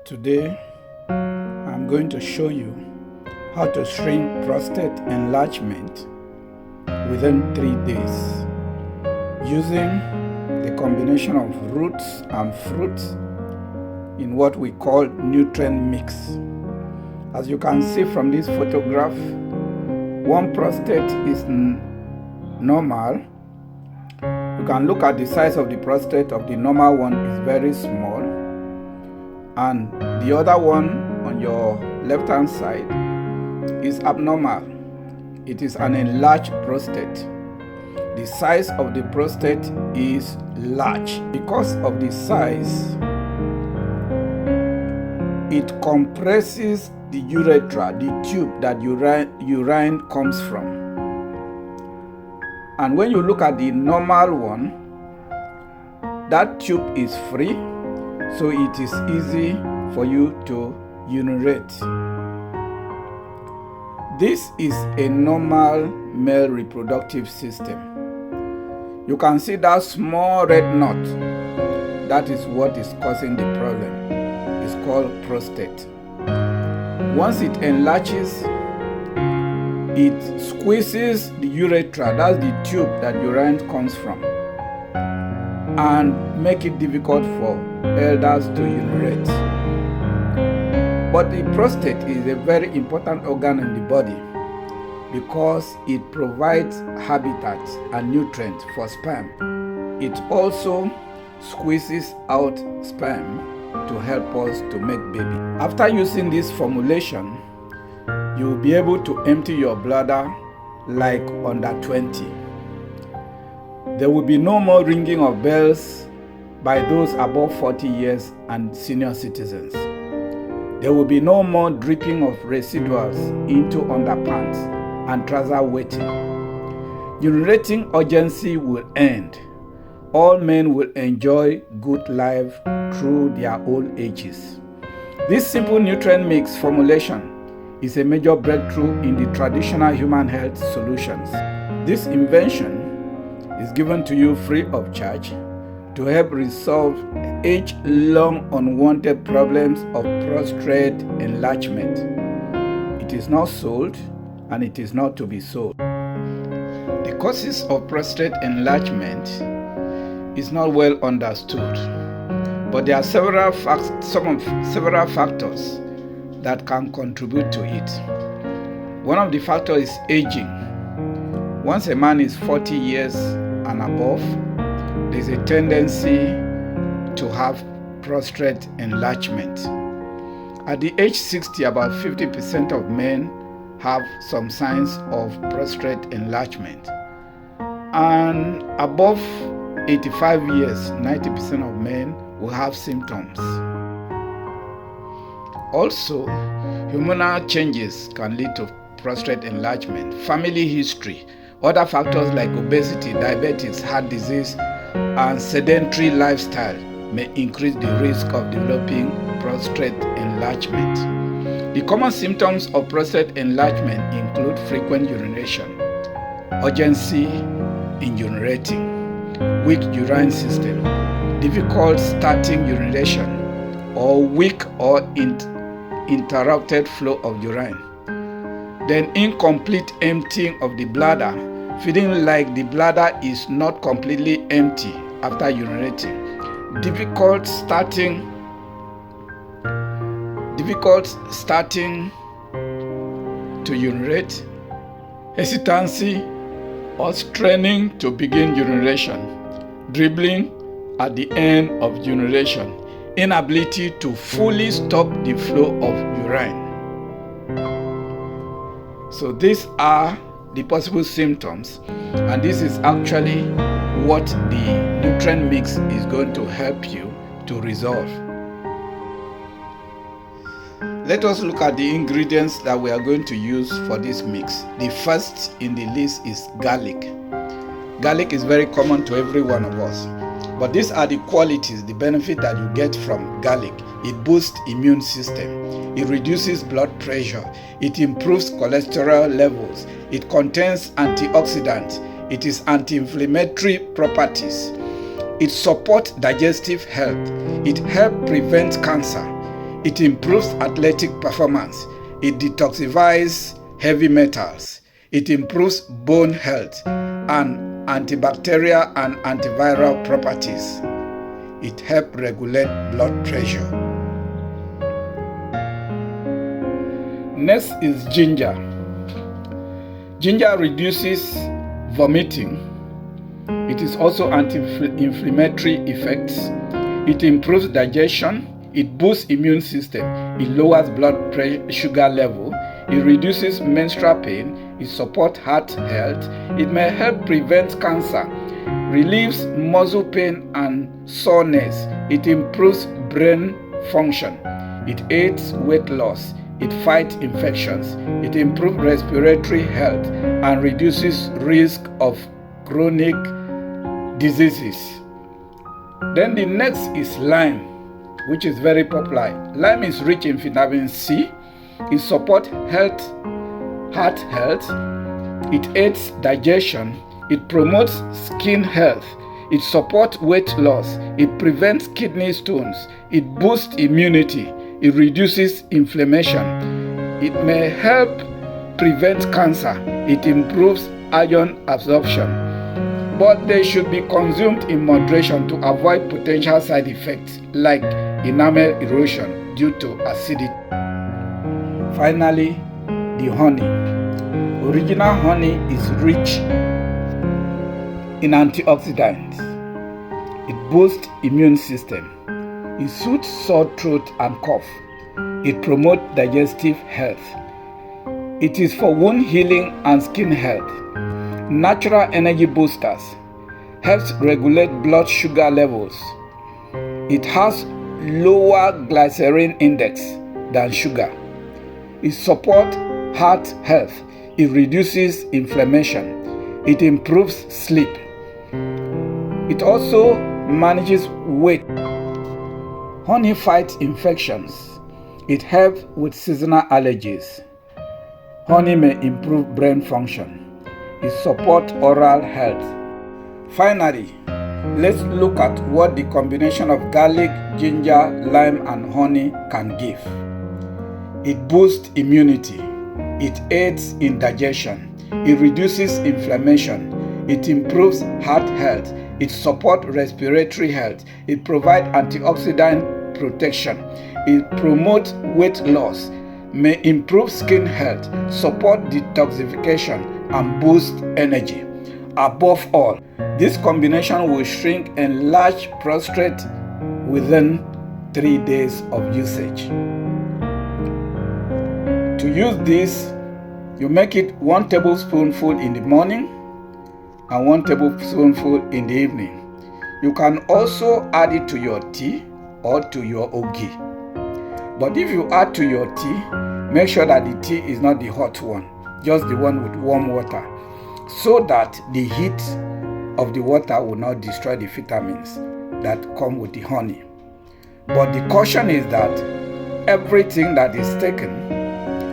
Today, I'm going to show you how to shrink prostate enlargement within 3 days using the combination of roots and fruits in what we call nutrient mix. As you can see from this photograph, one prostate is normal. You can look at the size of the prostate of the normal one is very small, and the other one on your left hand side is abnormal. It is an enlarged prostate. The size of the prostate is large. Because of the size, it compresses the urethra, the tube that urine comes from. And when you look at the normal one, that tube is free, so it is easy for you to urinate. This is a normal male reproductive system. You can see that small red knot. That is what is causing the problem. It's called prostate. Once it enlarges, it squeezes the urethra, that's the tube that urine comes from, and make it difficult for elders to urinate. But the prostate is a very important organ in the body because it provides habitat and nutrients for sperm. It also squeezes out sperm to help us to make baby. After using this formulation, you will be able to empty your bladder like under 20. There will be no more ringing of bells by those above 40 years and senior citizens. There will be no more dripping of residuals into underpants and trouser wetting. Urinating urgency will end. All men will enjoy good life through their old ages. This simple nutrient mix formulation is a major breakthrough in the traditional human health solutions. This invention is given to you free of charge to help resolve age-long unwanted problems of prostate enlargement. It is not sold and it is not to be sold. The causes of prostate enlargement is not well understood, but there are several factors that can contribute to it. One of the factors is aging. Once a man is 40 years and above, there's a tendency to have prostate enlargement. At the age 60, about 50% of men have some signs of prostate enlargement. And above 85 years, 90% of men will have symptoms. Also, hormonal changes can lead to prostate enlargement. Family history, other factors like obesity, diabetes, heart disease, and sedentary lifestyle may increase the risk of developing prostate enlargement. The common symptoms of prostate enlargement include frequent urination, urgency in urinating, weak urine system, difficult starting urination, or weak or interrupted flow of urine. Then incomplete emptying of the bladder, feeling like the bladder is not completely empty after urinating. Difficult starting to urinate, hesitancy or straining to begin urination, dribbling at the end of urination, inability to fully stop the flow of urine. So these are the possible symptoms, and this is actually what the nutrient mix is going to help you to resolve. Let us look at the ingredients that we are going to use for this mix. The first in the list is garlic. Garlic is very common to every one of us, but these are the qualities, the benefit that you get from garlic. It boosts immune system, it reduces blood pressure, it improves cholesterol levels, it contains antioxidants, it is anti-inflammatory properties, it supports digestive health, it helps prevent cancer, It improves athletic performance. It detoxifies heavy metals. It improves bone health and antibacterial and antiviral properties. It helps regulate blood pressure. Next is ginger. Ginger reduces vomiting. It is also anti-inflammatory effects. It improves digestion. It boosts immune system. It lowers blood pressure, sugar level. It reduces menstrual pain. It supports heart health. It may help prevent cancer. Relieves muscle pain and soreness. It improves brain function. It aids weight loss. It fights infections. It improves respiratory health and reduces risk of chronic diseases. Then the next is lime, which is very popular. Lime is rich in vitamin C. It supports heart health. It aids digestion. It promotes skin health. It supports weight loss. It prevents kidney stones. It boosts immunity. It reduces inflammation. It may help prevent cancer. It improves iron absorption. But they should be consumed in moderation to avoid potential side effects like enamel erosion due to acidity. Finally, the honey. Original honey is rich in antioxidants. It boosts immune system. It soothes sore throat and cough. It promotes digestive health. It is for wound healing and skin health. Natural energy boosters. Helps regulate blood sugar levels. It has lower glycerin index than sugar. It supports heart health. It reduces inflammation. It improves sleep. It also manages weight. Honey fights infections. It helps with seasonal allergies. Honey may improve brain function. It supports oral health. Finally, let's look at what the combination of garlic, ginger, lime, and honey can give. It boosts immunity. It aids in digestion. It reduces inflammation. It improves heart health. It supports respiratory health. It provides antioxidant protection. It promotes weight loss. May improve skin health, support detoxification, and boost energy. Above all, this combination will shrink enlarged prostate within 3 days of usage. To use this, you make it 1 tablespoonful in the morning and 1 tablespoonful in the evening. You can also add it to your tea or to your ogi. But if you add to your tea, make sure that the tea is not the hot one, just the one with warm water, so that the heat of the water will not destroy the vitamins that come with the honey. But the caution is that everything that is taken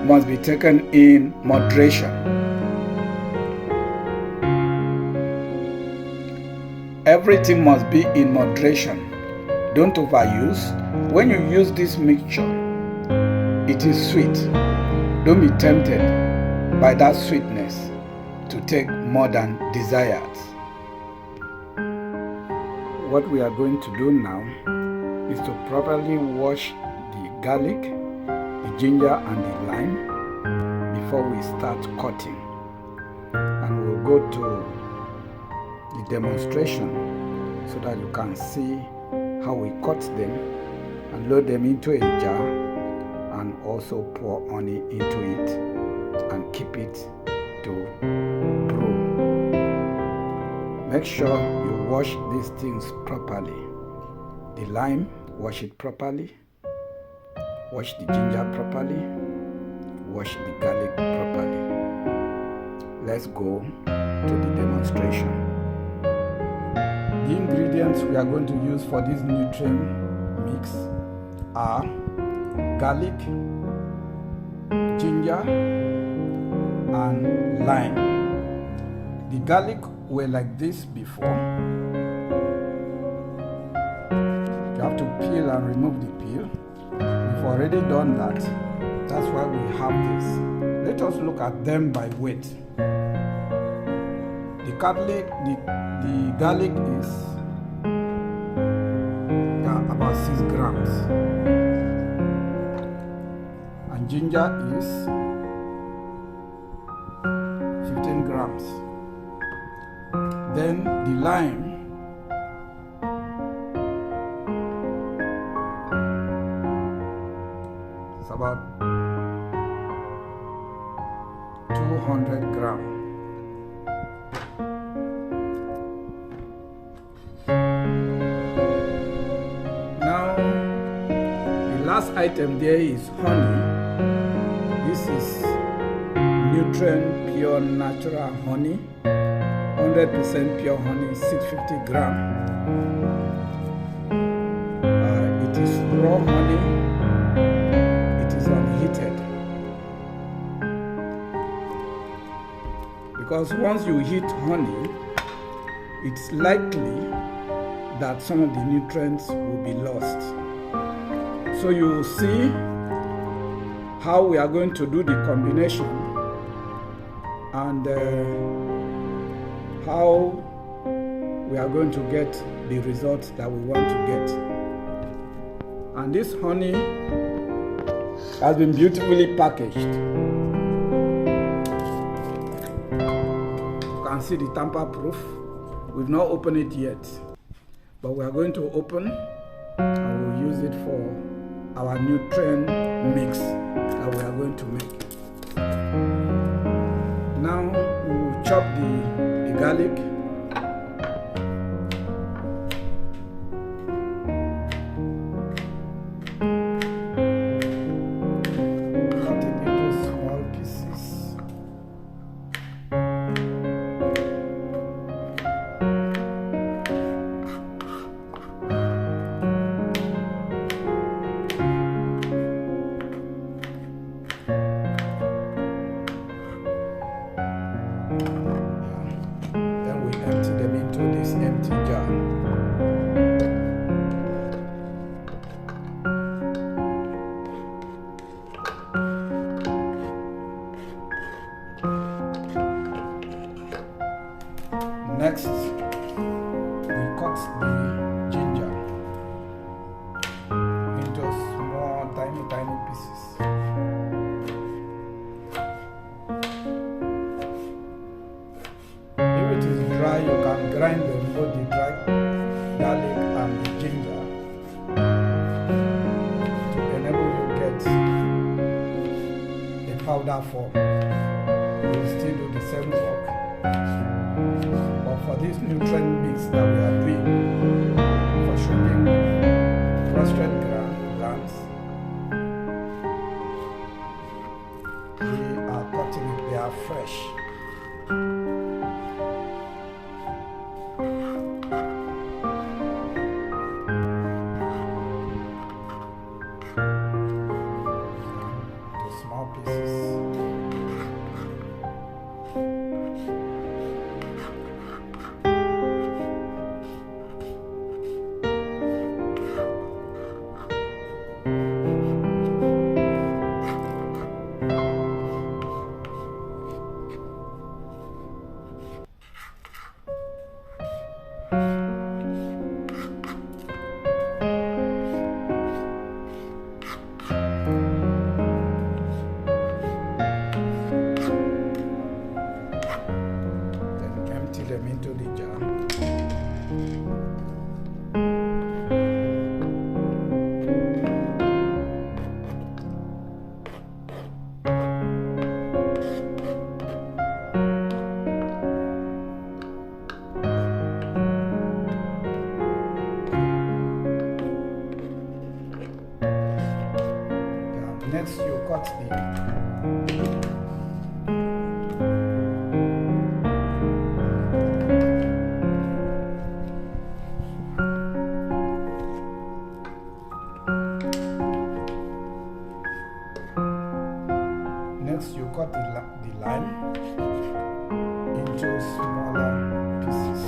must be taken in moderation. Everything must be in moderation. Don't overuse. When you use this mixture, it is sweet. Don't be tempted by that sweetness to take more than desired. What we are going to do now is to properly wash the garlic, the ginger, and the lime before we start cutting. And we'll go to the demonstration so that you can see how we cut them and load them into a jar and also pour honey into it and keep it to brew. Make sure you wash these things properly. The lime, wash it properly. Wash the ginger properly. Wash the garlic properly. Let's go to the demonstration. The ingredients we are going to use for this nutrient mix are garlic, ginger, and lime. The garlic were like this before. You have to peel and remove the peel before already done that. That's why we have this. Let us look at them by weight. The garlic is about 6 grams, and ginger is 15 grams. Then the lime is about 200 grams. Last item there is honey. This is nutrient pure natural honey, 100% pure honey, 650 grams. It is raw honey. It is unheated, because once you heat honey, it's likely that some of the nutrients will be lost. So you will see how we are going to do the combination and how we are going to get the results that we want to get. And this honey has been beautifully packaged. You can see the tamper proof. We've not opened it yet, but we are going to open and we'll use it for our nutrient mix that we are going to make. Now we will chop the garlic. Cut it into small pieces. Next, we cut the ginger into small, tiny pieces. If it is dry, you can grind both the dry garlic and the ginger to enable you get a powder form. We will still do the same work. But for this nutrient mix that we are doing for shrinking prostate glands, we are cutting it, they are fresh. The small pieces. Them into the jar. Next, you cut the lime into smaller pieces.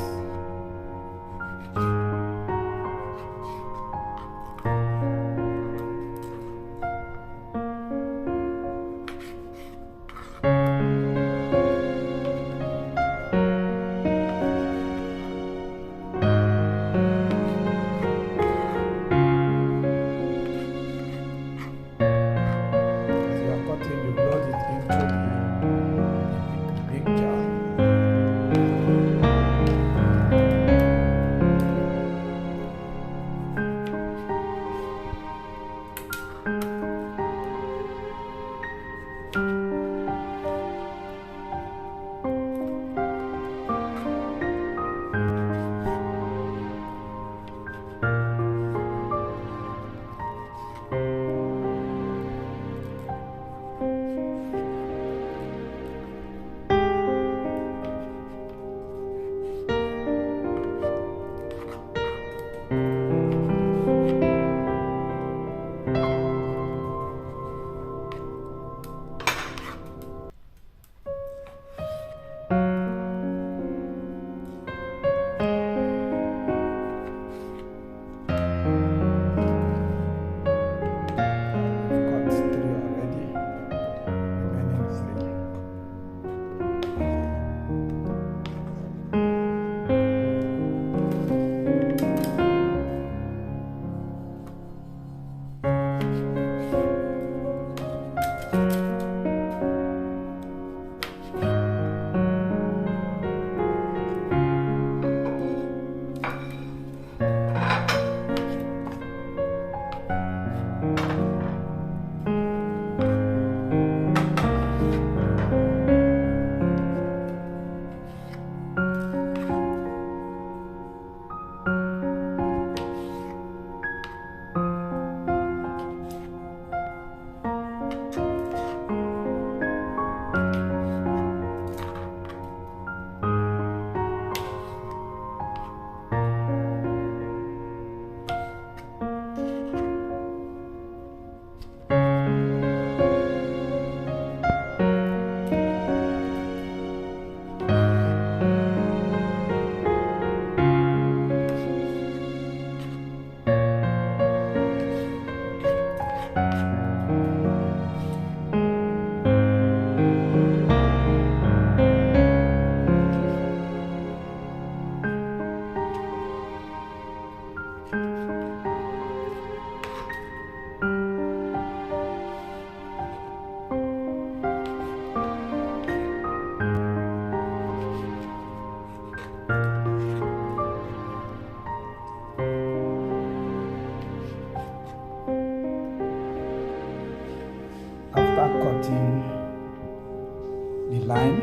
The lime,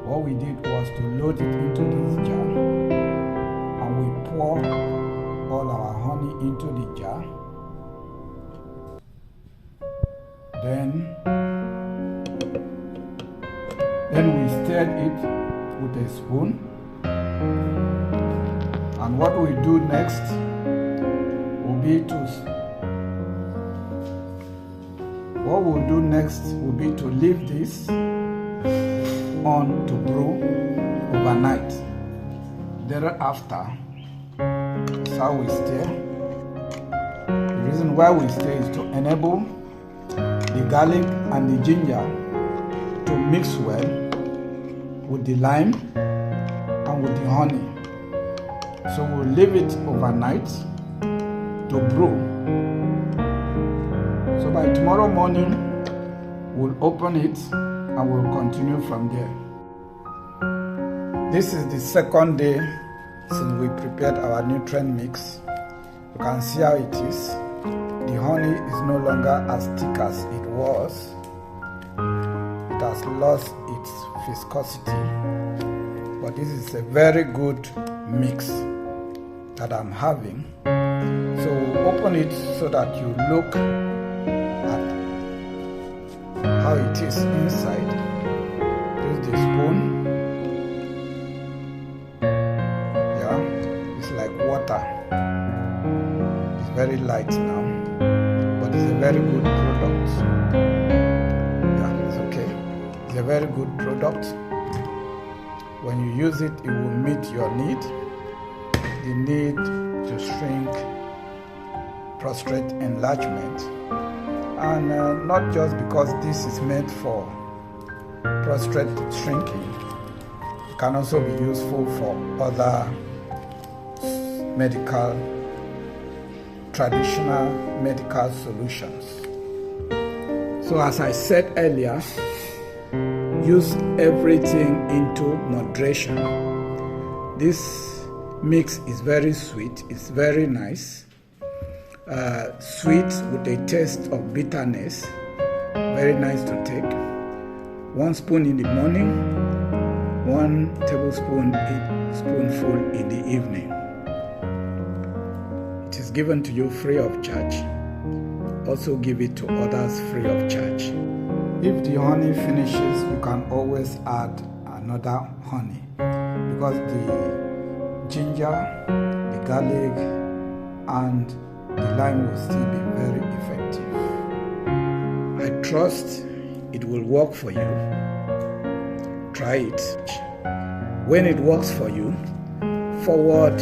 what we did was to load it into this jar, and we pour all our honey into the jar. Then we stirred it with a spoon, and what we do next will be to leave this on to brew overnight. Thereafter, that's how we stir. The reason why we stir is to enable the garlic and the ginger to mix well with the lime and with the honey. So we'll leave it overnight to brew. So by tomorrow morning, we'll open it and we'll continue from there. This is the second day since we prepared our nutrient mix. You can see how it is. The honey is no longer as thick as it was. It has lost its viscosity. But this is a very good mix that I'm having. So we'll open it so that you look at how it is inside. Use the spoon. Yeah, it's like water. It's very light now, but it's a very good product. Yeah, it's okay. It's a very good product. When you use it, it will meet your need. The need to shrink prostate enlargement, and not just because this is meant for prostate shrinking, it can also be useful for other traditional medical solutions. So as I said earlier, use everything into moderation. This mix is very sweet, it's very nice, sweet with a taste of bitterness. Very nice to take. 1 spoon in the morning, 1 spoonful in the evening. It is given to you free of charge. Also give it to others free of charge. If the honey finishes, you can always add another honey, because the ginger, the garlic, and the lime will still be very effective. I trust it will work for you. Try it. When it works for you, forward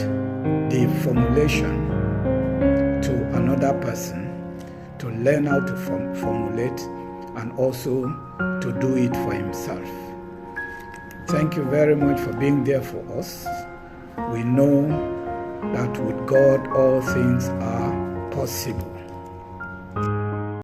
the formulation to another person to learn how to formulate and also to do it for himself. Thank you very much for being there for us. We know that with God all things are possible.